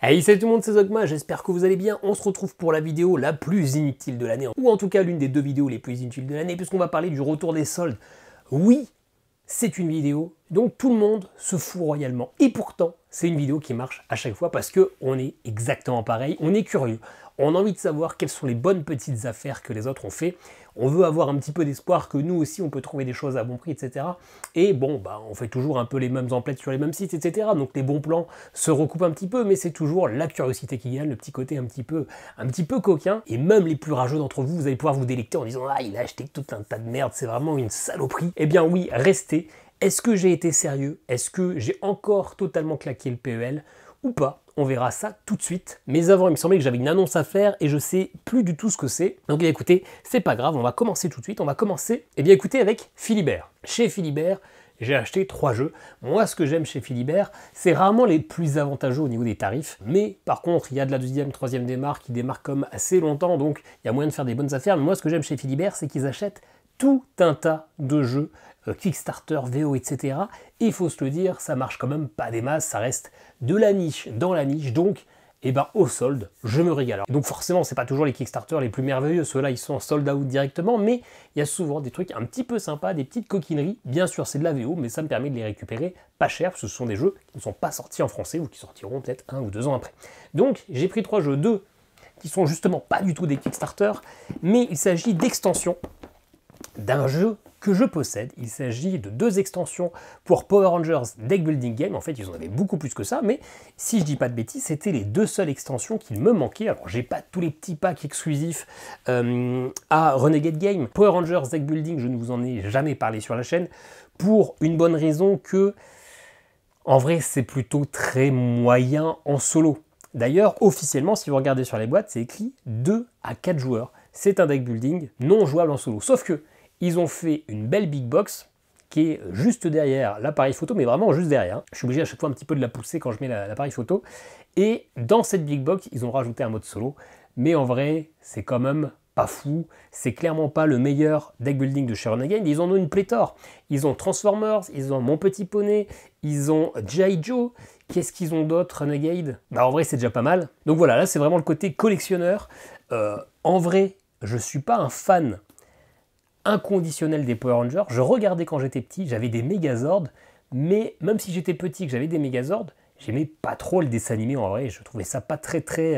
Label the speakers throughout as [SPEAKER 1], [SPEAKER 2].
[SPEAKER 1] Hey, salut tout le monde, c'est Zogma, j'espère que vous allez bien. On se retrouve pour la vidéo la plus inutile de l'année, ou en tout cas l'une des deux vidéos les plus inutiles de l'année, puisqu'on va parler du retour des soldes. Oui, c'est une vidéo dont tout le monde se fout royalement. Et pourtant, c'est une vidéo qui marche à chaque fois parce qu'on est exactement pareil, on est curieux. On a envie de savoir quelles sont les bonnes petites affaires que les autres ont fait. On veut avoir un petit peu d'espoir que nous aussi on peut trouver des choses à bon prix, etc. Et bon, on fait toujours un peu les mêmes emplettes sur les mêmes sites, etc. Donc les bons plans se recoupent un petit peu, mais c'est toujours la curiosité qui gagne, le petit côté un petit peu coquin. Et même les plus rageux d'entre vous, vous allez pouvoir vous délecter en disant « Ah, il a acheté tout un tas de merde, c'est vraiment une saloperie ». Eh bien oui, restez. Est-ce que j'ai été sérieux? Est-ce que j'ai encore totalement claqué le PEL ou pas? On verra ça tout de suite. Mais avant, il me semblait que j'avais une annonce à faire et je sais plus du tout ce que c'est. Donc bien écoutez, c'est pas grave, on va commencer tout de suite. On va commencer, écoutez, avec Philibert. Chez Philibert, j'ai acheté 3 jeux. Moi, ce que j'aime chez Philibert, c'est rarement les plus avantageux au niveau des tarifs. Mais par contre, il y a de la deuxième, troisième démarre qui démarre comme assez longtemps, donc il y a moyen de faire des bonnes affaires. Mais moi, ce que j'aime chez Philibert, c'est qu'ils achètent tout un tas de jeux, Kickstarter, VO, etc. Et il faut se le dire, ça marche quand même pas des masses, ça reste de la niche dans la niche, donc au solde, je me régale. Donc forcément, c'est pas toujours les Kickstarter les plus merveilleux, ceux-là ils sont en sold out directement, mais il y a souvent des trucs un petit peu sympas, des petites coquineries. Bien sûr, c'est de la VO, mais ça me permet de les récupérer pas cher, parce que ce sont des jeux qui ne sont pas sortis en français ou qui sortiront peut-être 1 ou 2 ans après. Donc j'ai pris 3 jeux, 2 qui sont justement pas du tout des Kickstarter, mais il s'agit d'extensions d'un jeu que je possède. Il s'agit de 2 extensions pour Power Rangers Deck Building Game. En fait, ils en avaient beaucoup plus que ça, mais si je dis pas de bêtises, c'était les 2 seules extensions qu'il me manquaient. Alors, j'ai pas tous les petits packs exclusifs à Renegade Game. Power Rangers Deck Building, je ne vous en ai jamais parlé sur la chaîne, pour une bonne raison que, en vrai, c'est plutôt très moyen en solo. D'ailleurs, officiellement, si vous regardez sur les boîtes, c'est écrit 2 à 4 joueurs. C'est un deck building non jouable en solo. Sauf que ils ont fait une belle big box qui est juste derrière l'appareil photo, mais vraiment juste derrière. Je suis obligé à chaque fois un petit peu de la pousser quand je mets l'appareil photo. Et dans cette big box, ils ont rajouté un mode solo. Mais en vrai, c'est quand même pas fou. C'est clairement pas le meilleur deck building de chez Renegade. Ils en ont une pléthore. Ils ont Transformers, ils ont Mon Petit Poney, ils ont G.I. Joe. Qu'est-ce qu'ils ont d'autre, Renegade? En vrai, c'est déjà pas mal. Donc voilà, là, c'est vraiment le côté collectionneur. En vrai, je suis pas un fan inconditionnel des Power Rangers. Je regardais quand j'étais petit, j'avais des Megazords, mais même si j'étais petit que j'avais des Megazords, j'aimais pas trop le dessin animé en vrai. Je trouvais ça pas très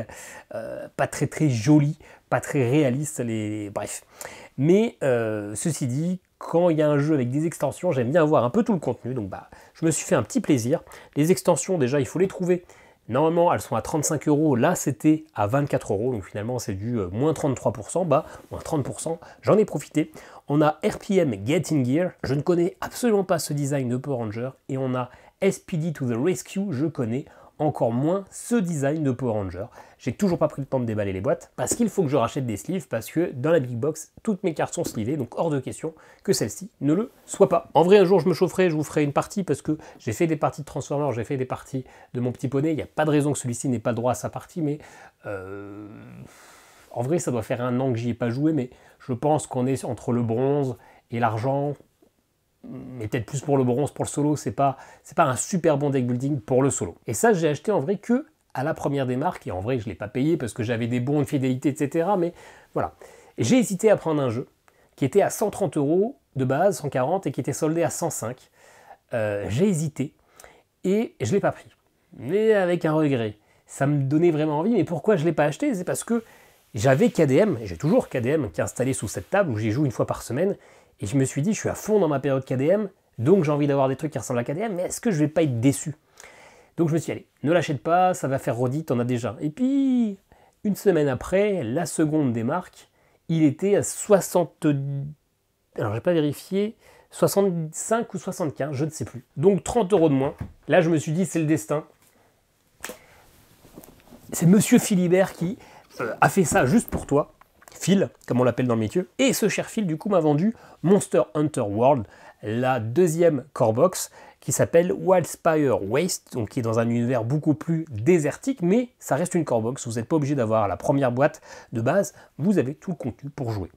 [SPEAKER 1] joli, pas très réaliste. Bref. Mais ceci dit, quand il y a un jeu avec des extensions, j'aime bien avoir un peu tout le contenu. Donc je me suis fait un petit plaisir. Les extensions, déjà, il faut les trouver. Normalement, elles sont à 35 €. Là, c'était à 24 €. Donc finalement, c'est du moins 33%. Moins 30%. J'en ai profité. On a RPM Get in Gear. Je ne connais absolument pas ce design de Power Ranger. Et on a SPD to the Rescue. Je connais encore moins ce design de Power Ranger. J'ai toujours pas pris le temps de déballer les boîtes parce qu'il faut que je rachète des sleeves parce que dans la big box, toutes mes cartes sont slivées, donc hors de question que celle-ci ne le soit pas. En vrai, un jour, je me chaufferai, je vous ferai une partie parce que j'ai fait des parties de Transformers, j'ai fait des parties de Mon Petit Poney. Il n'y a pas de raison que celui-ci n'ait pas le droit à sa partie, mais en vrai, ça doit faire 1 an que j'y ai pas joué, mais je pense qu'on est entre le bronze et l'argent. Mais peut-être plus pour le bronze, pour le solo, c'est pas un super bon deck building pour le solo. Et ça, j'ai acheté en vrai que à la première démarque, et en vrai, je ne l'ai pas payé parce que j'avais des bons de fidélité, etc. Mais voilà. J'ai hésité à prendre un jeu qui était à 130 € de base, 140, et qui était soldé à 105. J'ai hésité, et je ne l'ai pas pris. Mais avec un regret. Ça me donnait vraiment envie, mais pourquoi je ne l'ai pas acheté? C'est parce que j'avais KDM, et j'ai toujours KDM qui est installé sous cette table, où j'y joue 1 fois par semaine, et je me suis dit, je suis à fond dans ma période KDM, donc j'ai envie d'avoir des trucs qui ressemblent à KDM, mais est-ce que je vais pas être déçu? Donc je me suis dit, allez, ne l'achète pas, ça va faire redit, t'en as déjà. Et puis, 1 semaine après, la seconde démarque, il était à 60... Alors j'ai pas vérifié, 65 ou 75, je ne sais plus. Donc 30 € de moins. Là, je me suis dit, c'est le destin. C'est Monsieur Philibert qui a fait ça juste pour toi. Phil, comme on l'appelle dans le métier. Et ce cher Phil, du coup, m'a vendu Monster Hunter World, la 2e core box, qui s'appelle Wildspire Waste, donc qui est dans un univers beaucoup plus désertique, mais ça reste une core box. Vous n'êtes pas obligé d'avoir la première boîte de base, vous avez tout le contenu pour jouer.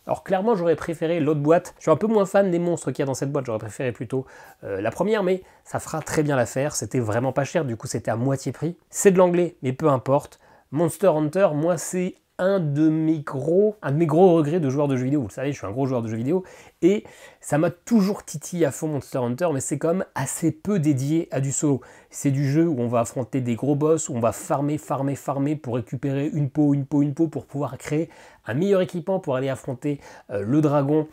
[SPEAKER 1] Alors clairement j'aurais préféré l'autre boîte, je suis un peu moins fan des monstres qu'il y a dans cette boîte, j'aurais préféré plutôt la première, mais ça fera très bien l'affaire, c'était vraiment pas cher, du coup c'était à moitié prix. C'est de l'anglais, mais peu importe. Monster Hunter, moi c'est un de mes gros regrets de joueur de jeux vidéo. Vous le savez, je suis un gros joueur de jeux vidéo et ça m'a toujours titillé à fond Monster Hunter, mais c'est quand même assez peu dédié à du solo. C'est du jeu où on va affronter des gros boss, où on va farmer pour récupérer une peau pour pouvoir créer un meilleur équipement pour aller affronter le dragon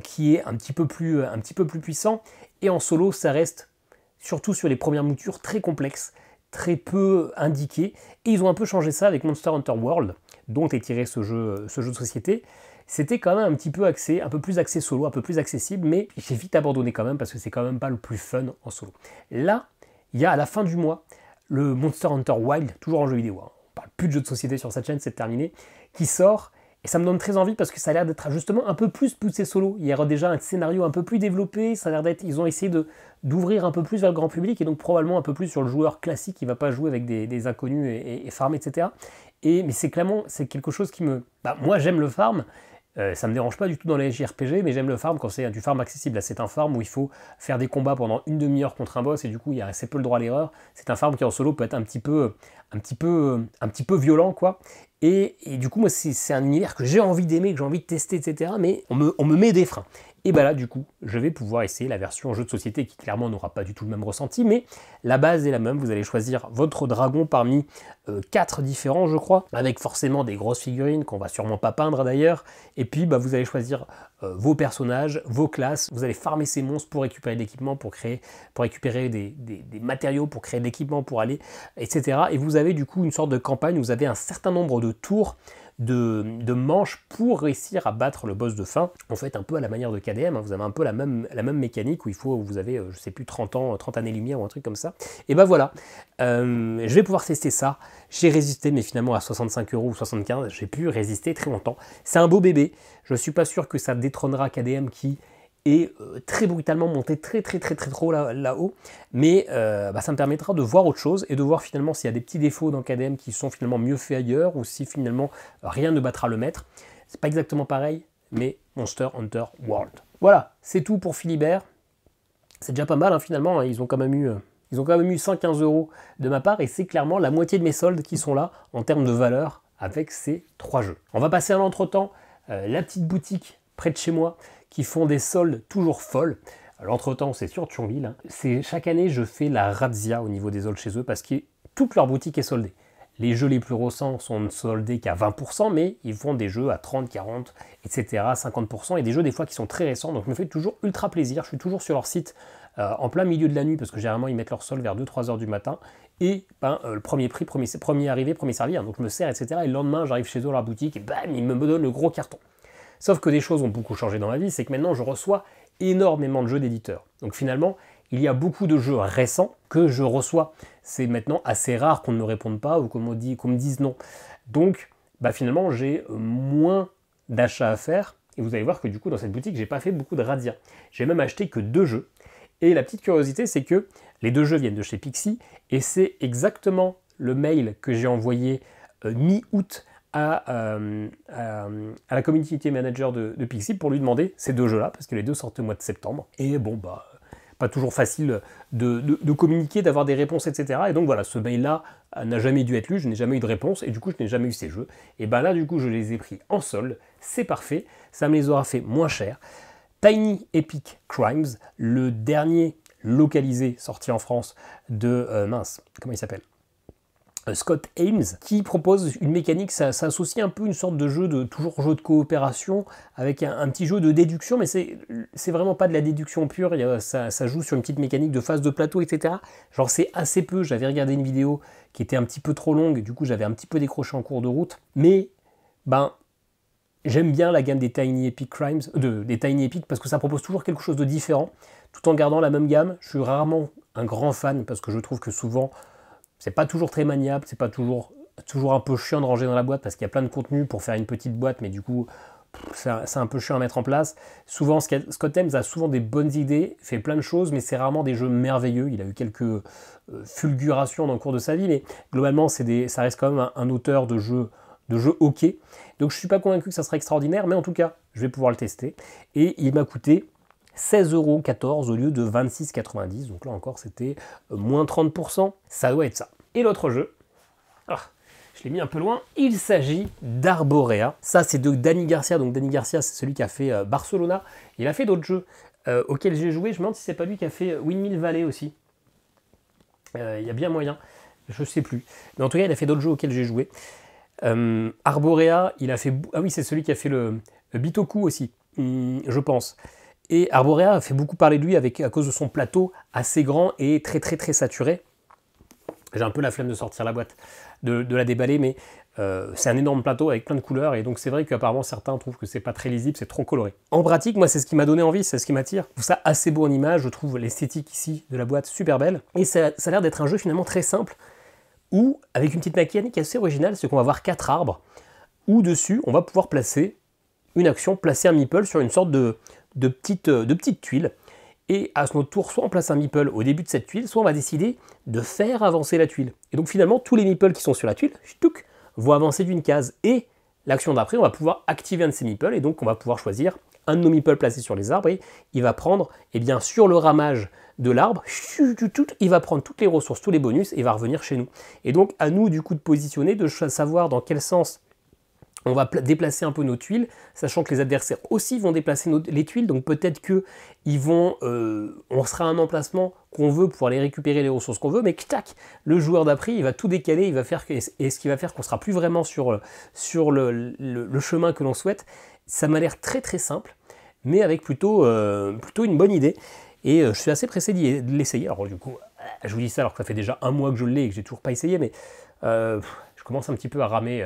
[SPEAKER 1] qui est un petit peu plus puissant. Et en solo, ça reste, surtout sur les premières moutures, très complexe, très peu indiqué. Et ils ont un peu changé ça avec Monster Hunter World, dont est tiré ce jeu de société. C'était quand même un petit peu axé, un peu plus axé solo, un peu plus accessible, mais j'ai vite abandonné quand même parce que c'est quand même pas le plus fun en solo. Là, il y a à la fin du mois le Monster Hunter Wild, toujours en jeu vidéo, hein. On parle plus de jeux de société sur cette chaîne, c'est terminé, qui sort. Et ça me donne très envie parce que ça a l'air d'être justement un peu plus poussé solo. Il y a déjà un scénario un peu plus développé, ça a l'air d'être, ils ont essayé d'ouvrir un peu plus vers le grand public et donc probablement un peu plus sur le joueur classique qui ne va pas jouer avec des inconnus et farmer, etc. Mais c'est clairement, c'est quelque chose qui me... moi j'aime le farm, ça me dérange pas du tout dans les JRPG, mais j'aime le farm quand c'est du farm accessible. Là c'est un farm où il faut faire des combats pendant une demi-heure contre un boss et du coup il y a assez peu le droit à l'erreur. C'est un farm qui en solo peut être un petit peu violent quoi. Et du coup moi c'est un univers que j'ai envie d'aimer, que j'ai envie de tester, etc. Mais on me met des freins. Et là du coup je vais pouvoir essayer la version jeu de société qui clairement n'aura pas du tout le même ressenti, mais la base est la même. Vous allez choisir votre dragon parmi 4 différents je crois, avec forcément des grosses figurines qu'on va sûrement pas peindre d'ailleurs, et puis vous allez choisir vos personnages, vos classes, vous allez farmer ces monstres pour récupérer de l'équipement, pour récupérer des matériaux, pour créer de l'équipement, pour aller, etc. Et vous avez du coup une sorte de campagne où vous avez un certain nombre de tours, de manches pour réussir à battre le boss de fin. En fait un peu à la manière de KDM, hein, vous avez un peu la même mécanique où vous avez je sais plus 30 années-lumière ou un truc comme ça. Et voilà, je vais pouvoir tester ça. J'ai résisté mais finalement à 65 € ou 75, j'ai pu résister très longtemps. C'est un beau bébé, je suis pas sûr que ça détrônera KDM qui est très brutalement monté très trop là-haut, mais ça me permettra de voir autre chose et de voir finalement s'il y a des petits défauts dans KDM qui sont finalement mieux faits ailleurs ou si finalement rien ne battra le maître. C'est pas exactement pareil, mais Monster Hunter World. Voilà, c'est tout pour Philibert. C'est déjà pas mal hein, finalement, hein. Ils ont quand même eu 115 € de ma part et c'est clairement la moitié de mes soldes qui sont là en termes de valeur avec ces 3 jeux. On va passer à l'entretemps, la petite boutique près de chez moi qui font des soldes toujours folles. L'entretemps, c'est sur Thionville. Hein. Chaque année, je fais la razzia au niveau des soldes chez eux parce que toute leur boutique est soldée. Les jeux les plus récents sont soldés qu'à 20%, mais ils font des jeux à 30, 40, etc., 50%, et des jeux des fois qui sont très récents, donc je me fais toujours ultra plaisir. Je suis toujours sur leur site en plein milieu de la nuit, parce que généralement ils mettent leur solde vers 2-3 heures du matin, et le premier prix, premier arrivé, premier servi, hein, donc je me sers, etc. Et le lendemain, j'arrive chez eux à leur boutique, et bam, ils me donnent le gros carton. Sauf que des choses ont beaucoup changé dans ma vie, c'est que maintenant je reçois énormément de jeux d'éditeurs. Donc finalement, il y a beaucoup de jeux récents que je reçois. C'est maintenant assez rare qu'on ne me réponde pas ou qu'on me dise non. Donc finalement, j'ai moins d'achats à faire. Et vous allez voir que du coup, dans cette boutique, j'ai pas fait beaucoup de razzia. J'ai même acheté que 2 jeux. Et la petite curiosité, c'est que les 2 jeux viennent de chez Pixie. Et c'est exactement le mail que j'ai envoyé mi-août à la community manager de Pixie pour lui demander ces 2 jeux-là, parce que les 2 sortent au mois de septembre. Et pas toujours facile de communiquer, d'avoir des réponses, etc. Et donc voilà, ce mail-là n'a jamais dû être lu, je n'ai jamais eu de réponse, et du coup je n'ai jamais eu ces jeux. Et là du coup je les ai pris en solde, c'est parfait, ça me les aura fait moins cher. Tiny Epic Crimes, le dernier localisé sorti en France de, comment il s'appelle ? Scott Ames, qui propose une mécanique, ça associe un peu une sorte de jeu jeu de coopération, avec un petit jeu de déduction, mais c'est vraiment pas de la déduction pure, ça joue sur une petite mécanique de phase de plateau, etc. Genre c'est assez peu, j'avais regardé une vidéo qui était un petit peu trop longue, du coup j'avais un petit peu décroché en cours de route, mais j'aime bien la gamme des Tiny Epic Crimes, des Tiny Epic, parce que ça propose toujours quelque chose de différent, tout en gardant la même gamme. Je suis rarement un grand fan, parce que je trouve que souvent, c'est pas toujours très maniable, c'est pas toujours un peu chiant de ranger dans la boîte parce qu'il y a plein de contenu pour faire une petite boîte, mais du coup, c'est un peu chiant à mettre en place. Souvent, Scott Ames a souvent des bonnes idées, fait plein de choses, mais c'est rarement des jeux merveilleux. Il a eu quelques fulgurations dans le cours de sa vie, mais globalement, ça reste quand même un auteur de jeux de jeu hockey. Donc je ne suis pas convaincu que ça sera extraordinaire, mais en tout cas, je vais pouvoir le tester. Et il m'a coûté 16,14 € au lieu de 26,90 €. Donc là encore, c'était moins 30%. Ça doit être ça. Et l'autre jeu, je l'ai mis un peu loin, il s'agit d'Arborea. Ça, c'est de Dani Garcia. Donc Dani Garcia, c'est celui qui a fait Barcelona. Il a fait d'autres jeux auxquels j'ai joué. Je me demande si c'est pas lui qui a fait Windmill Valley aussi. Il y a bien moyen. Je sais plus. Mais en tout cas, il a fait d'autres jeux auxquels j'ai joué. Arborea, il a fait... Ah oui, c'est celui qui a fait le Bitoku aussi, je pense. Et Arborea a fait beaucoup parler de lui à cause de son plateau assez grand et très très très saturé. J'ai un peu la flemme de sortir la boîte, de la déballer, mais c'est un énorme plateau avec plein de couleurs, et donc c'est vrai qu'apparemment certains trouvent que c'est pas très lisible, c'est trop coloré. En pratique, moi c'est ce qui m'a donné envie, c'est ce qui m'attire. Je trouve ça assez beau en image, je trouve l'esthétique ici de la boîte super belle, et ça a l'air d'être un jeu finalement très simple, où avec une petite mécanique assez originale, c'est qu'on va avoir 4 arbres, où dessus on va pouvoir placer une action, placer un meeple sur une sorte de petite tuile. Et à notre tour, soit on place un meeple au début de cette tuile, soit on va décider de faire avancer la tuile. Et donc finalement, tous les meeples qui sont sur la tuile, vont avancer d'une case. Et l'action d'après, on va pouvoir activer un de ces meeples, et donc on va pouvoir choisir un de nos meeples placés sur les arbres, et il va prendre, sur le ramage de l'arbre, il va prendre toutes les ressources, tous les bonus, et il va revenir chez nous. Et donc à nous du coup de positionner, de savoir dans quel sens on va déplacer un peu nos tuiles, sachant que les adversaires aussi vont déplacer les tuiles, donc peut-être que on sera à un emplacement qu'on veut pour aller récupérer les ressources qu'on veut, mais tac, le joueur d'après, il va tout décaler, et ce qui va faire qu'on sera plus vraiment sur le chemin que l'on souhaite. Ça m'a l'air très très simple, mais avec plutôt une bonne idée, et je suis assez pressé de l'essayer. Alors du coup, je vous dis ça alors que ça fait déjà un mois que je l'ai et que j'ai toujours pas essayé, mais je commence un petit peu à ramer.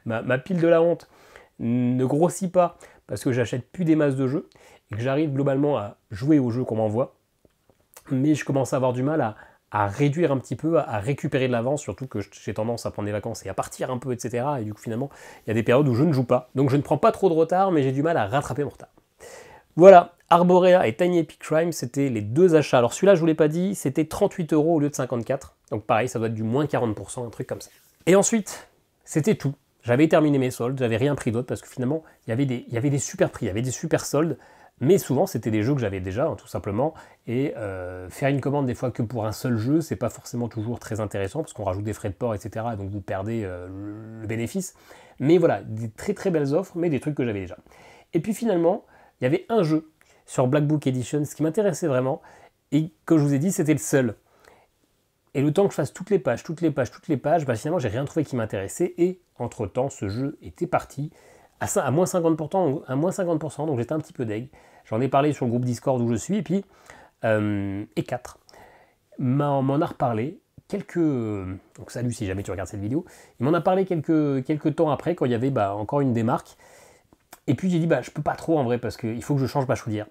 [SPEAKER 1] ma pile de la honte ne grossit pas parce que j'achète plus des masses de jeux et que j'arrive globalement à jouer aux jeux qu'on m'envoie, mais je commence à avoir du mal à réduire un petit peu, à récupérer de l'avance, surtout que j'ai tendance à prendre des vacances et à partir un peu, etc. Et du coup finalement, il y a des périodes où je ne joue pas. Donc je ne prends pas trop de retard, mais j'ai du mal à rattraper mon retard. Voilà, Arborea et Tiny Epic Crime, c'était les deux achats. Alors celui-là, je ne vous l'ai pas dit, c'était 38 € au lieu de 54. Donc pareil, ça doit être du moins 40%, un truc comme ça. Et ensuite, c'était tout. J'avais terminé mes soldes, j'avais rien pris d'autre parce que finalement, il y avait des super prix, il y avait des super soldes, mais souvent c'était des jeux que j'avais déjà, tout simplement, et faire une commande des fois que pour un seul jeu, c'est pas forcément toujours très intéressant parce qu'on rajoute des frais de port, etc., donc vous perdez le bénéfice. Mais voilà, des très très belles offres, mais des trucs que j'avais déjà. Et puis finalement, il y avait un jeu sur Black Book Edition, ce qui m'intéressait vraiment, et comme je vous ai dit, c'était le seul. Et le temps que je fasse toutes les pages, finalement, j'ai rien trouvé qui m'intéressait. Et entre-temps, ce jeu était parti à moins 50%, donc j'étais un petit peu deg. J'en ai parlé sur le groupe Discord où je suis, et puis E4 m'en a reparlé donc salut si jamais tu regardes cette vidéo. Il m'en a parlé quelques temps après, quand il y avait encore une démarque. Et puis j'ai dit, je peux pas trop en vrai, parce qu'il faut que je change ma chaudière.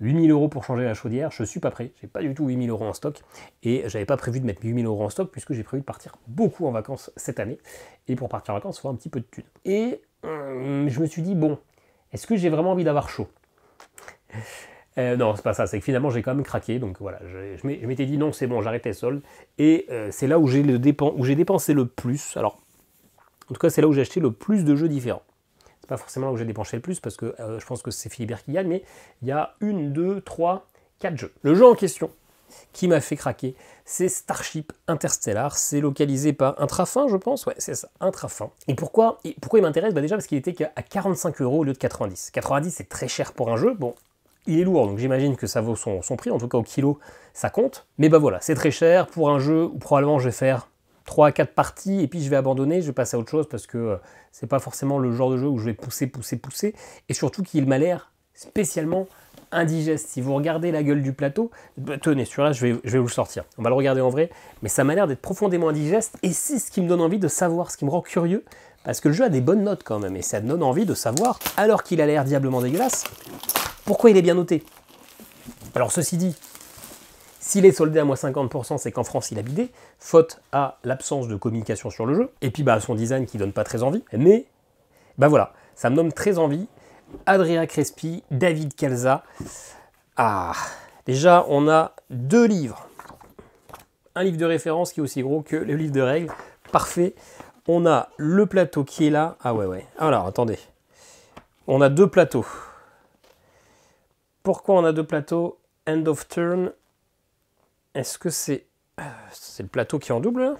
[SPEAKER 1] 8 000 € pour changer la chaudière, je suis pas prêt, j'ai pas du tout 8 000 € en stock, et j'avais pas prévu de mettre 8 000 € en stock, puisque j'ai prévu de partir beaucoup en vacances cette année, et pour partir en vacances, il faut un petit peu de thunes. Et je me suis dit, bon, est-ce que j'ai vraiment envie d'avoir chaud? Non, c'est pas ça, c'est que finalement j'ai quand même craqué, donc voilà, je m'étais dit non, c'est bon, j'arrête les soldes, et c'est là où j'ai dépensé le plus. Alors, en tout cas, c'est là où j'ai acheté le plus de jeux différents. Pas forcément là où j'ai dépensé le plus, parce que je pense que c'est Philibert qui gagne, mais il y a 1, 2, 3, 4 jeux. Le jeu en question qui m'a fait craquer, c'est Starship Interstellar. C'est localisé par Intrafin, je pense. Ouais, c'est ça, Intrafin. Et pourquoi il m'intéresse? Déjà parce qu'il était qu'à 45 € au lieu de 90. 90, c'est très cher pour un jeu. Bon, il est lourd, donc j'imagine que ça vaut son prix. En tout cas, au kilo, ça compte. Mais voilà, c'est très cher pour un jeu où probablement je vais faire 3 à 4 parties, et puis je vais abandonner, je vais passer à autre chose, parce que c'est pas forcément le genre de jeu où je vais pousser, et surtout qu'il m'a l'air spécialement indigeste. Si vous regardez la gueule du plateau, tenez, celui-là, je vais vous le sortir. On va le regarder en vrai, mais ça m'a l'air d'être profondément indigeste, et c'est ce qui me donne envie de savoir, ce qui me rend curieux, parce que le jeu a des bonnes notes quand même, et ça donne envie de savoir, alors qu'il a l'air diablement dégueulasse, pourquoi il est bien noté. Alors ceci dit, s'il est soldé à moins 50%, c'est qu'en France il a bidé, faute à l'absence de communication sur le jeu, et puis son design qui donne pas très envie, mais voilà, ça me donne très envie. Andrea Crespi, David Calza. Déjà on a 2 livres. Un livre de référence qui est aussi gros que le livre de règles, parfait. On a le plateau qui est là. Ah ouais. Alors, attendez. On a 2 plateaux. Pourquoi on a 2 plateaux? End of turn. Est-ce que c'est le plateau qui est en double là?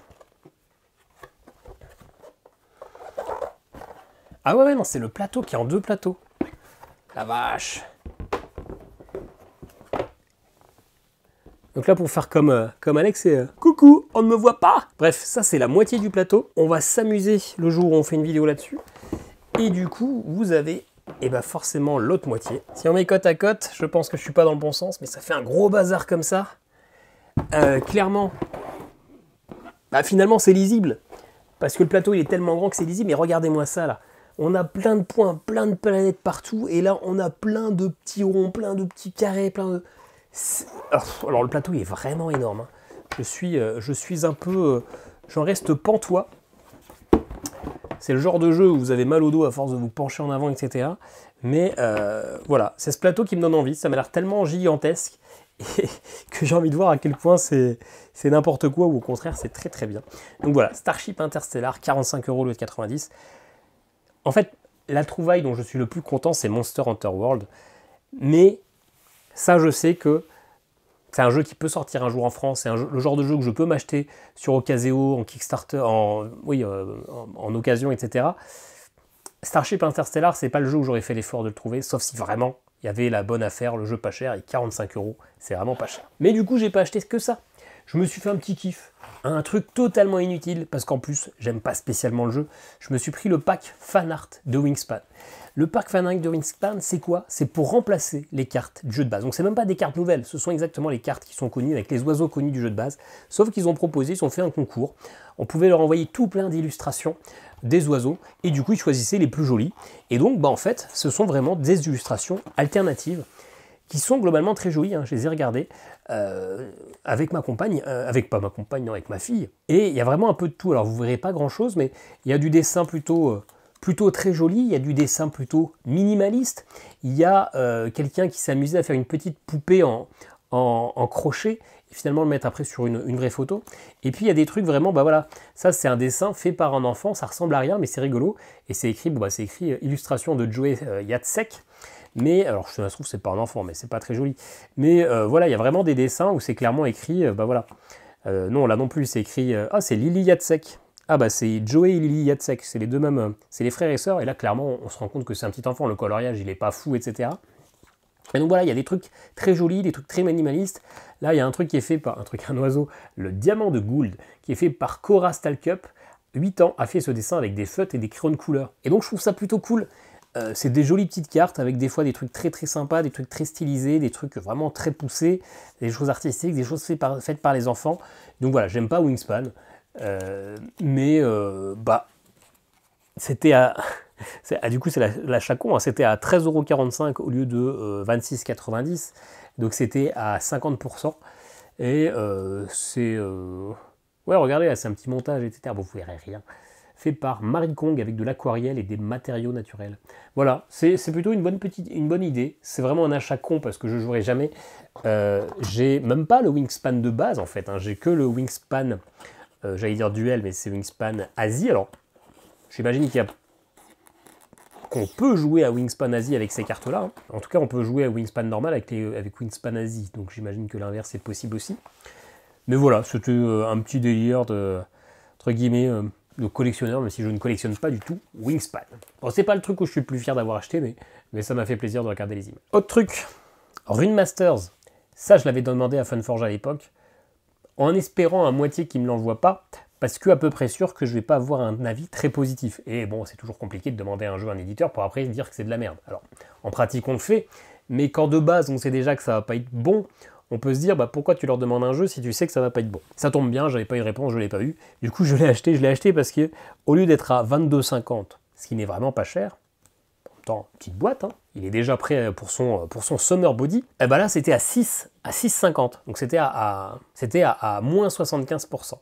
[SPEAKER 1] Ah ouais, non, c'est le plateau qui est en 2 plateaux. La vache. Donc là, pour faire comme Alex, c'est coucou, on ne me voit pas. Bref, ça c'est la moitié du plateau. On va s'amuser le jour où on fait une vidéo là-dessus. Et du coup, vous avez forcément l'autre moitié. Si on met côte à côte, je pense que je suis pas dans le bon sens, mais ça fait un gros bazar comme ça. Clairement, finalement c'est lisible. Parce que le plateau il est tellement grand que c'est lisible. Mais regardez-moi ça là. On a plein de points, plein de planètes partout. Et là, on a plein de petits ronds, plein de petits carrés, plein de... Alors le plateau il est vraiment énorme. Hein. Je suis un peu... j'en reste pantois. C'est le genre de jeu où vous avez mal au dos à force de vous pencher en avant, etc. Mais voilà, c'est ce plateau qui me donne envie. Ça m'a l'air tellement gigantesque et que j'ai envie de voir à quel point c'est n'importe quoi ou au contraire c'est très très bien. Donc voilà, Starship Interstellar, 45 € au lieu de 90. En fait, la trouvaille dont je suis le plus content, c'est Monster Hunter World. Mais ça, je sais que c'est un jeu qui peut sortir un jour en France. C'est le genre de jeu que je peux m'acheter sur Ocaseo, en Kickstarter, en occasion, etc. Starship Interstellar, c'est pas le jeu où j'aurais fait l'effort de le trouver, sauf si vraiment il y avait la bonne affaire, le jeu pas cher, et 45 €, c'est vraiment pas cher. Mais du coup, j'ai pas acheté que ça. Je me suis fait un petit kiff, un truc totalement inutile, parce qu'en plus, j'aime pas spécialement le jeu. Je me suis pris le pack fan art de Wingspan. Le pack fan art de Wingspan, c'est quoi? C'est pour remplacer les cartes du jeu de base. Donc c'est même pas des cartes nouvelles, ce sont exactement les cartes qui sont connues, avec les oiseaux connus du jeu de base, sauf qu'ils ont proposé, ils ont fait un concours. On pouvait leur envoyer tout plein d'illustrations des oiseaux, et du coup, ils choisissaient les plus jolis. Et donc, en fait, ce sont vraiment des illustrations alternatives, qui sont globalement très jolies, hein. Je les ai regardées avec ma compagne, avec ma fille, et il y a vraiment un peu de tout. Alors vous verrez pas grand chose, mais il y a du dessin plutôt très joli, il y a du dessin plutôt minimaliste, il y a quelqu'un qui s'est amusé à faire une petite poupée en crochet, et finalement le mettre après sur une vraie photo, et puis il y a des trucs vraiment, voilà, ça c'est un dessin fait par un enfant, ça ressemble à rien, mais c'est rigolo, et c'est écrit, c'est écrit illustration de Joey Jacek. Mais, alors je trouve que c'est pas un enfant, mais c'est pas très joli. Mais voilà, il y a vraiment des dessins où c'est clairement écrit, voilà. Non, là non plus, c'est écrit, c'est Lily Jacek. C'est Joey et Lily Jacek, c'est les deux mêmes, c'est les frères et sœurs, et là clairement on se rend compte que c'est un petit enfant, le coloriage il est pas fou, etc. Et donc voilà, il y a des trucs très jolis, des trucs très minimalistes. Là il y a un truc qui est fait par, un oiseau, le diamant de Gould, qui est fait par Cora Stalkup, 8 ans, a fait ce dessin avec des feutres et des crayons de couleur. Et donc je trouve ça plutôt cool. C'est des jolies petites cartes avec des fois des trucs très très sympas, des trucs très stylisés, des trucs vraiment très poussés, des choses artistiques, des choses faites par les enfants. Donc voilà, j'aime pas Wingspan, mais c'était à... du coup c'est l'achat con, hein, c'était à 13,45 € au lieu de 26,90 €, donc c'était à 50%, et c'est... Ouais, regardez, là, c'est un petit montage, etc. Bon, vous verrez rien. Fait par Marie Kong avec de l'aquarelle et des matériaux naturels. Voilà, c'est plutôt une bonne idée. C'est vraiment un achat con parce que je jouerai jamais. J'ai même pas le Wingspan de base en fait, hein. J'ai que le Wingspan, j'allais dire duel, mais c'est Wingspan Asie. Alors, j'imagine qu'on peut jouer à Wingspan Asie avec ces cartes-là, hein. En tout cas, on peut jouer à Wingspan normal avec Wingspan Asie. Donc j'imagine que l'inverse est possible aussi. Mais voilà, c'était un petit délire de, entre guillemets, de collectionneur, même si je ne collectionne pas du tout Wingspan. Bon, c'est pas le truc où je suis le plus fier d'avoir acheté, mais ça m'a fait plaisir de regarder les images. Autre truc, Rune Masters. Ça, je l'avais demandé à Funforge à l'époque, en espérant à moitié qu'il ne me l'envoie pas, parce que à peu près sûr que je vais pas avoir un avis très positif. Et bon, c'est toujours compliqué de demander un jeu à un éditeur pour après dire que c'est de la merde. Alors, en pratique, on le fait, mais quand de base, on sait déjà que ça va pas être bon, on peut se dire, pourquoi tu leur demandes un jeu si tu sais que ça va pas être bon? Ça tombe bien, j'avais pas eu réponse, je l'ai pas eu. Du coup, je l'ai acheté parce que, au lieu d'être à 22,50 €, ce qui n'est vraiment pas cher, en même temps, petite boîte, hein, il est déjà prêt pour son Summer Body, et là, c'était à 6,50 €. Donc, c'était à moins 75%.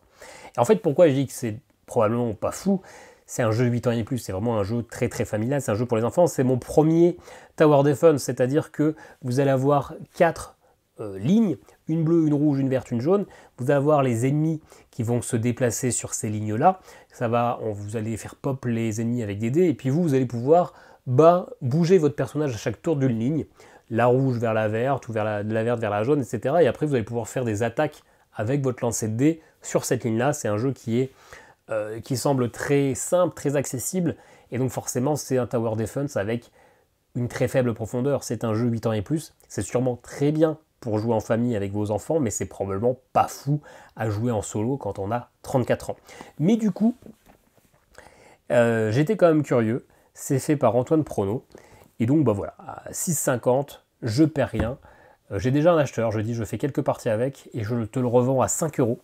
[SPEAKER 1] Et en fait, pourquoi je dis que c'est probablement pas fou? C'est un jeu de 8 ans et plus, c'est vraiment un jeu très très familial, c'est un jeu pour les enfants. C'est mon premier Tower Defense, c'est-à-dire que vous allez avoir 4 lignes, une bleue, une rouge, une verte, une jaune. Vous allez avoir les ennemis qui vont se déplacer sur ces lignes-là. Vous allez faire pop les ennemis avec des dés, et puis vous allez pouvoir bouger votre personnage à chaque tour d'une ligne, la rouge vers la verte, ou de la verte vers la jaune, etc. Et après, vous allez pouvoir faire des attaques avec votre lancer de dés sur cette ligne-là. C'est un jeu qui semble très simple, très accessible, et donc forcément, c'est un tower defense avec une très faible profondeur. C'est un jeu 8 ans et plus. C'est sûrement très bien pour jouer en famille avec vos enfants, mais c'est probablement pas fou à jouer en solo quand on a 34 ans. Mais du coup, j'étais quand même curieux. C'est fait par Antoine Prono. Et donc, voilà, à 6,50, je perds rien. J'ai déjà un acheteur, je dis, je fais quelques parties avec, et je te le revends à 5 €.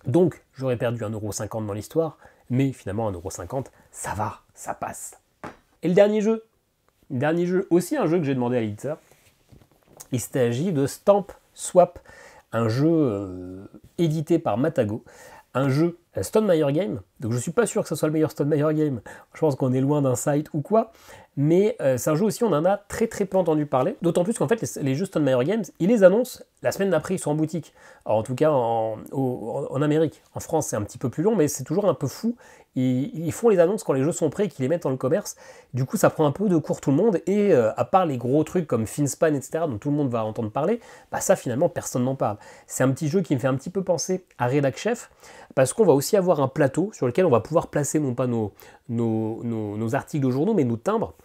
[SPEAKER 1] Donc, j'aurais perdu 1,50 € dans l'histoire, mais finalement, 1,50 €, ça va, ça passe. Et le dernier jeu, aussi un jeu que j'ai demandé à l'éditeur, il s'agit de Stamp Swap, un jeu édité par Matago, un jeu Stone Meyer Game. Donc je ne suis pas sûr que ce soit le meilleur Stone Meyer Game, je pense qu'on est loin d'un site ou quoi, mais c'est un jeu aussi, on en a très très peu entendu parler, d'autant plus qu'en fait les jeux Stone Meyer Games, ils les annoncent la semaine d'après, ils sont en boutique. Alors en tout cas en Amérique, en France c'est un petit peu plus long, mais c'est toujours un peu fou. Ils font les annonces quand les jeux sont prêts et qu'ils les mettent dans le commerce. Du coup, ça prend un peu de court tout le monde. Et à part les gros trucs comme Finspan, etc., dont tout le monde va entendre parler, ça finalement, personne n'en parle. C'est un petit jeu qui me fait un petit peu penser à Redac Chef, parce qu'on va aussi avoir un plateau sur lequel on va pouvoir placer non pas nos articles de journaux, mais nos timbres.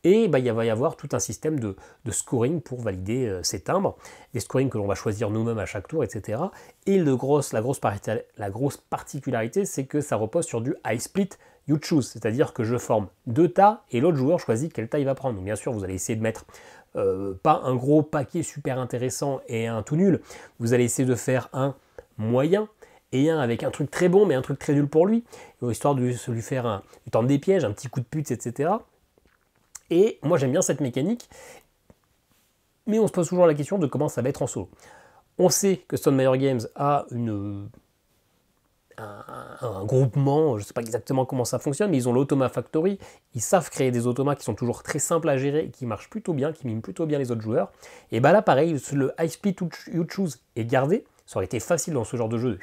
[SPEAKER 1] Et il va y avoir tout un système de scoring pour valider ces timbres, des scorings que l'on va choisir nous-mêmes à chaque tour, etc. Et la grosse particularité, c'est que ça repose sur du I split, you choose, c'est-à-dire que je forme 2 tas et l'autre joueur choisit quelle taille il va prendre. Donc bien sûr, vous allez essayer de mettre pas un gros paquet super intéressant et un tout nul, vous allez essayer de faire un moyen, et un avec un truc très bon mais un truc très nul pour lui, histoire de lui faire tendre des pièges, un petit coup de pute, etc. Et moi j'aime bien cette mécanique, mais on se pose toujours la question de comment ça va être en solo. On sait que Stone Meyer Games a un groupement, je ne sais pas exactement comment ça fonctionne, mais ils ont l'Automa Factory, ils savent créer des automates qui sont toujours très simples à gérer, qui marchent plutôt bien, qui miment plutôt bien les autres joueurs. Et là pareil, le I split you choose est gardé. Ça aurait été facile dans ce genre de jeu de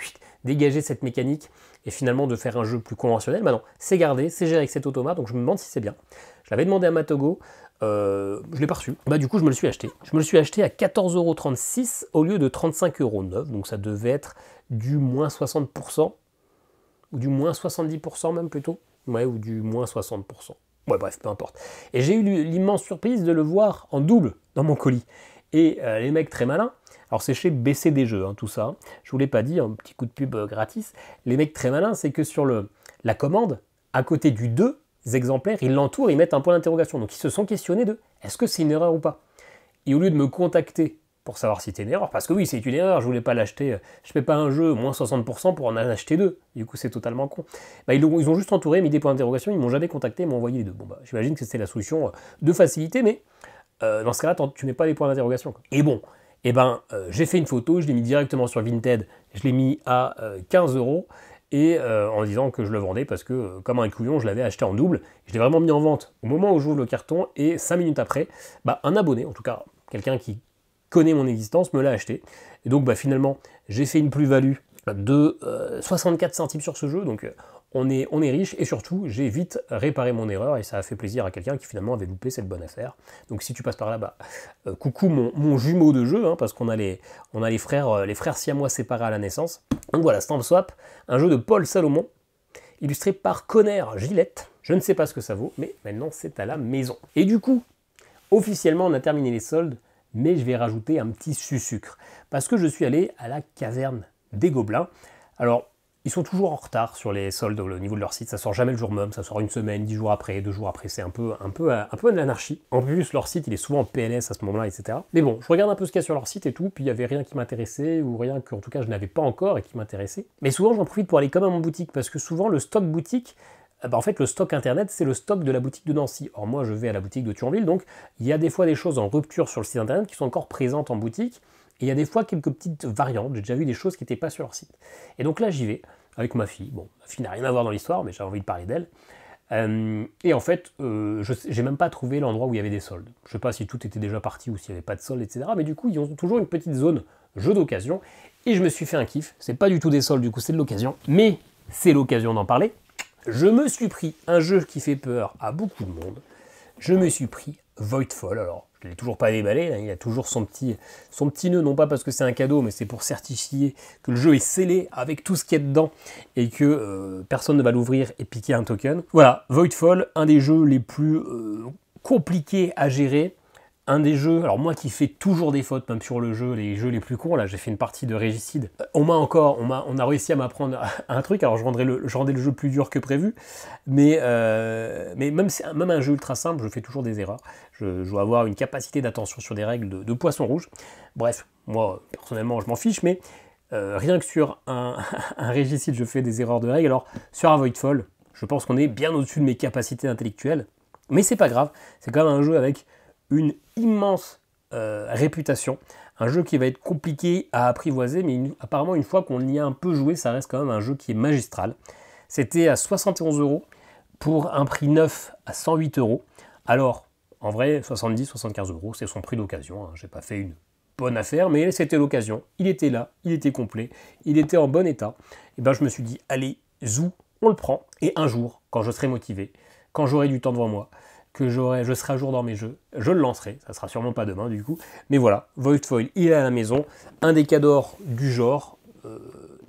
[SPEAKER 1] dégager cette mécanique et finalement de faire un jeu plus conventionnel. Non, c'est gardé, c'est géré avec cet automate, donc je me demande si c'est bien. Je l'avais demandé à Matago, je ne l'ai pas reçu. Du coup, je me le suis acheté. Je me le suis acheté à 14,36 € au lieu de 35,9 €, donc ça devait être du moins 60%, ou du moins 70% même plutôt. Ouais, ou du moins 60%. Ouais, bref, peu importe. Et j'ai eu l'immense surprise de le voir en double dans mon colis. Et les mecs très malins, alors c'est chez BCD Jeux, tout ça, je vous l'ai pas dit, un petit coup de pub gratis, les mecs très malins, c'est que sur la commande, à côté du 2 exemplaires, ils l'entourent, ils mettent un point d'interrogation. Donc ils se sont questionnés de, est-ce que c'est une erreur ou pas? Et au lieu de me contacter pour savoir si c'était une erreur, parce que oui, c'est une erreur, je voulais pas l'acheter, je fais pas un jeu moins 60% pour en acheter 2, du coup c'est totalement con. Ils ont juste entouré, mis des points d'interrogation, ils m'ont jamais contacté, ils m'ont envoyé les 2. Bon j'imagine que c'était la solution de facilité, mais dans ce cas-là, tu mets pas les points d'interrogation. Et bon, j'ai fait une photo, je l'ai mis directement sur Vinted, je l'ai mis à 15 €, et en disant que je le vendais parce que, comme un couillon, je l'avais acheté en double. Je l'ai vraiment mis en vente au moment où j'ouvre le carton, et 5 minutes après, un abonné, en tout cas quelqu'un qui connaît mon existence, me l'a acheté. Et donc finalement, j'ai fait une plus-value de 64 centimes sur ce jeu, donc on est riche, et surtout, j'ai vite réparé mon erreur, et ça a fait plaisir à quelqu'un qui finalement avait loupé cette bonne affaire. Donc si tu passes par là, coucou mon jumeau de jeu, parce qu'on a les frères siamois séparés à la naissance. Donc voilà, Stamp Swap, un jeu de Paul Salomon, illustré par Conner Gillette. Je ne sais pas ce que ça vaut, mais maintenant c'est à la maison. Et du coup, officiellement on a terminé les soldes, mais je vais rajouter un petit sucre, parce que je suis allé à la caverne des Gobelins. Alors, ils sont toujours en retard sur les soldes au niveau de leur site, ça sort jamais le jour même, ça sort une semaine, 10 jours après, 2 jours après, c'est un peu de l'anarchie. En plus, leur site, il est souvent en PLS à ce moment-là, etc. Mais bon, je regarde un peu ce qu'il y a sur leur site et tout, puis il n'y avait rien qui m'intéressait, ou rien que, en tout cas, je n'avais pas encore et qui m'intéressait. Mais souvent, j'en profite pour aller comme à mon boutique, parce que souvent, le stock boutique, en fait, le stock internet, c'est le stock de la boutique de Nancy. Or, moi, je vais à la boutique de Thionville, donc il y a des fois des choses en rupture sur le site internet qui sont encore présentes en boutique, et il y a des fois quelques petites variantes. J'ai déjà vu des choses qui n'étaient pas sur leur site. Et donc là, j'y vais avec ma fille. Bon, ma fille n'a rien à voir dans l'histoire, mais j'ai envie de parler d'elle. Et en fait, j'ai même pas trouvé l'endroit où il y avait des soldes. Je sais pas si tout était déjà parti ou s'il n'y avait pas de soldes, etc. Mais du coup, ils ont toujours une petite zone jeu d'occasion. Et je me suis fait un kiff. C'est pas du tout des soldes, du coup, c'est de l'occasion. Mais c'est l'occasion d'en parler. Je me suis pris un jeu qui fait peur à beaucoup de monde. Je me suis pris Voidfall. Alors, je ne l'ai toujours pas déballé, là. Il a toujours son petit nœud, non pas parce que c'est un cadeau, mais c'est pour certifier que le jeu est scellé avec tout ce qu'il y a dedans et que personne ne va l'ouvrir et piquer un token. Voilà, Voidfall, un des jeux les plus compliqués à gérer. Un des jeux, alors moi qui fais toujours des fautes, même sur le jeu, les jeux les plus courts, là j'ai fait une partie de Régicide, on a réussi à m'apprendre un truc, alors je rendais le jeu plus dur que prévu, mais même un jeu ultra simple, je fais toujours des erreurs, je dois avoir une capacité d'attention sur des règles de poisson rouge, bref, moi personnellement je m'en fiche, mais rien que sur un Régicide je fais des erreurs de règles, alors sur un Voidfall, je pense qu'on est bien au-dessus de mes capacités intellectuelles, mais c'est pas grave, c'est quand même un jeu avec une immense réputation, un jeu qui va être compliqué à apprivoiser, mais apparemment une fois qu'on y a un peu joué, ça reste quand même un jeu qui est magistral. C'était à 71 € pour un prix neuf à 108 €. Alors, en vrai, 70-75 €, c'est son prix d'occasion, hein. J'ai pas fait une bonne affaire, mais c'était l'occasion. Il était là, il était complet, il était en bon état. Et ben je me suis dit, allez, zou, on le prend. Et un jour, quand je serai motivé, quand j'aurai du temps devant moi, que je serai à jour dans mes jeux, je le lancerai, ça sera sûrement pas demain du coup, mais voilà, Voidfall, il est à la maison, un des cadors du genre,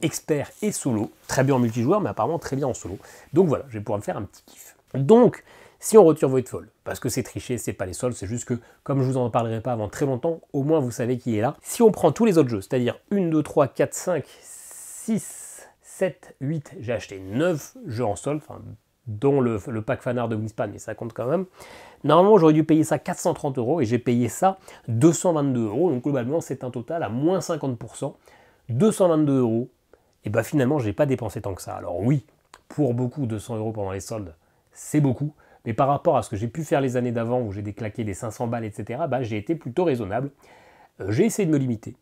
[SPEAKER 1] expert et solo, très bien en multijoueur, mais apparemment très bien en solo, donc voilà, je vais pouvoir me faire un petit kiff. Donc, si on retire Voidfall, parce que c'est triché, c'est pas les soldes, c'est juste que, comme je vous en parlerai pas avant très longtemps, au moins vous savez qui est là. Si on prend tous les autres jeux, c'est-à-dire 1, 2, 3, 4, 5, 6, 7, 8, j'ai acheté 9 jeux en solde, enfin, dont le pack fanart de Wingspan, mais ça compte quand même. Normalement, j'aurais dû payer ça 430 € et j'ai payé ça 222 €. Donc globalement, c'est un total à moins 50%. 222 €. Et bah finalement, je n'ai pas dépensé tant que ça. Alors oui, pour beaucoup, 200 € pendant les soldes, c'est beaucoup. Mais par rapport à ce que j'ai pu faire les années d'avant, où j'ai déclaqué des 500 balles, etc., bah, j'ai été plutôt raisonnable. J'ai essayé de me limiter.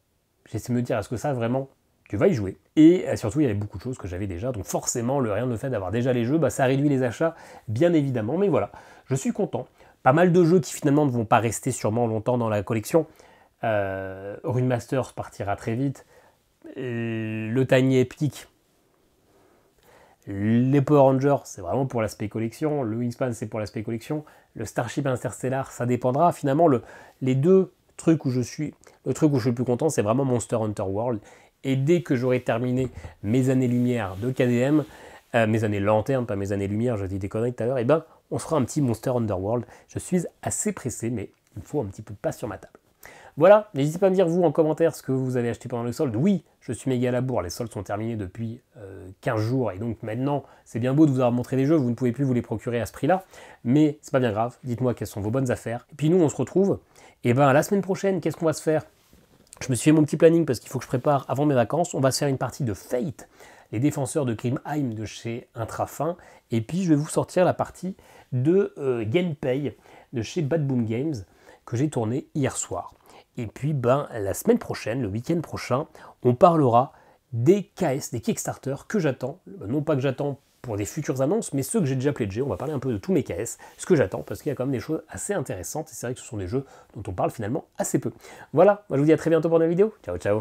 [SPEAKER 1] J'ai essayé de me dire, est-ce que ça vraiment... tu vas y jouer. Et surtout, il y avait beaucoup de choses que j'avais déjà. Donc forcément, le fait d'avoir déjà les jeux, bah, ça réduit les achats, bien évidemment. Mais voilà, je suis content. Pas mal de jeux qui finalement ne vont pas rester sûrement longtemps dans la collection. Rune Masters partira très vite. Le Tiny Epic. Les Power Rangers, c'est vraiment pour l'aspect collection. Le Wingspan, c'est pour l'aspect collection. Le Starship Interstellar, ça dépendra. Finalement, les deux trucs où je suis... Le truc où je suis le plus content, c'est vraiment Monster Hunter World. Et dès que j'aurai terminé mes années-lumière de KDM, mes années lanternes, pas mes années-lumière, je dis des conneries tout à l'heure, et ben on se fera un petit Monster Underworld. Je suis assez pressé, mais il me faut un petit peu de passe sur ma table. Voilà, n'hésitez pas à me dire vous en commentaire ce que vous avez acheté pendant le solde. Oui, je suis méga à la bourre, les soldes sont terminés depuis 15 jours, et donc maintenant, c'est bien beau de vous avoir montré des jeux, vous ne pouvez plus vous les procurer à ce prix-là, mais c'est pas bien grave, dites-moi quelles sont vos bonnes affaires. Et puis nous, on se retrouve, et ben la semaine prochaine, qu'est-ce qu'on va se faire ? Je me suis fait mon petit planning parce qu'il faut que je prépare avant mes vacances. On va se faire une partie de Fate, les défenseurs de Grimheim de chez Intrafin. Et puis je vais vous sortir la partie de Genpei de chez Bad Boom Games que j'ai tourné hier soir. Et puis la semaine prochaine, le week-end prochain, on parlera des KS, des Kickstarter que j'attends. Non pas que j'attends pour des futures annonces, mais ceux que j'ai déjà pledgés. On va parler un peu de tous mes KS, ce que j'attends, parce qu'il y a quand même des choses assez intéressantes, et c'est vrai que ce sont des jeux dont on parle finalement assez peu. Voilà, moi je vous dis à très bientôt pour une vidéo. Ciao, ciao.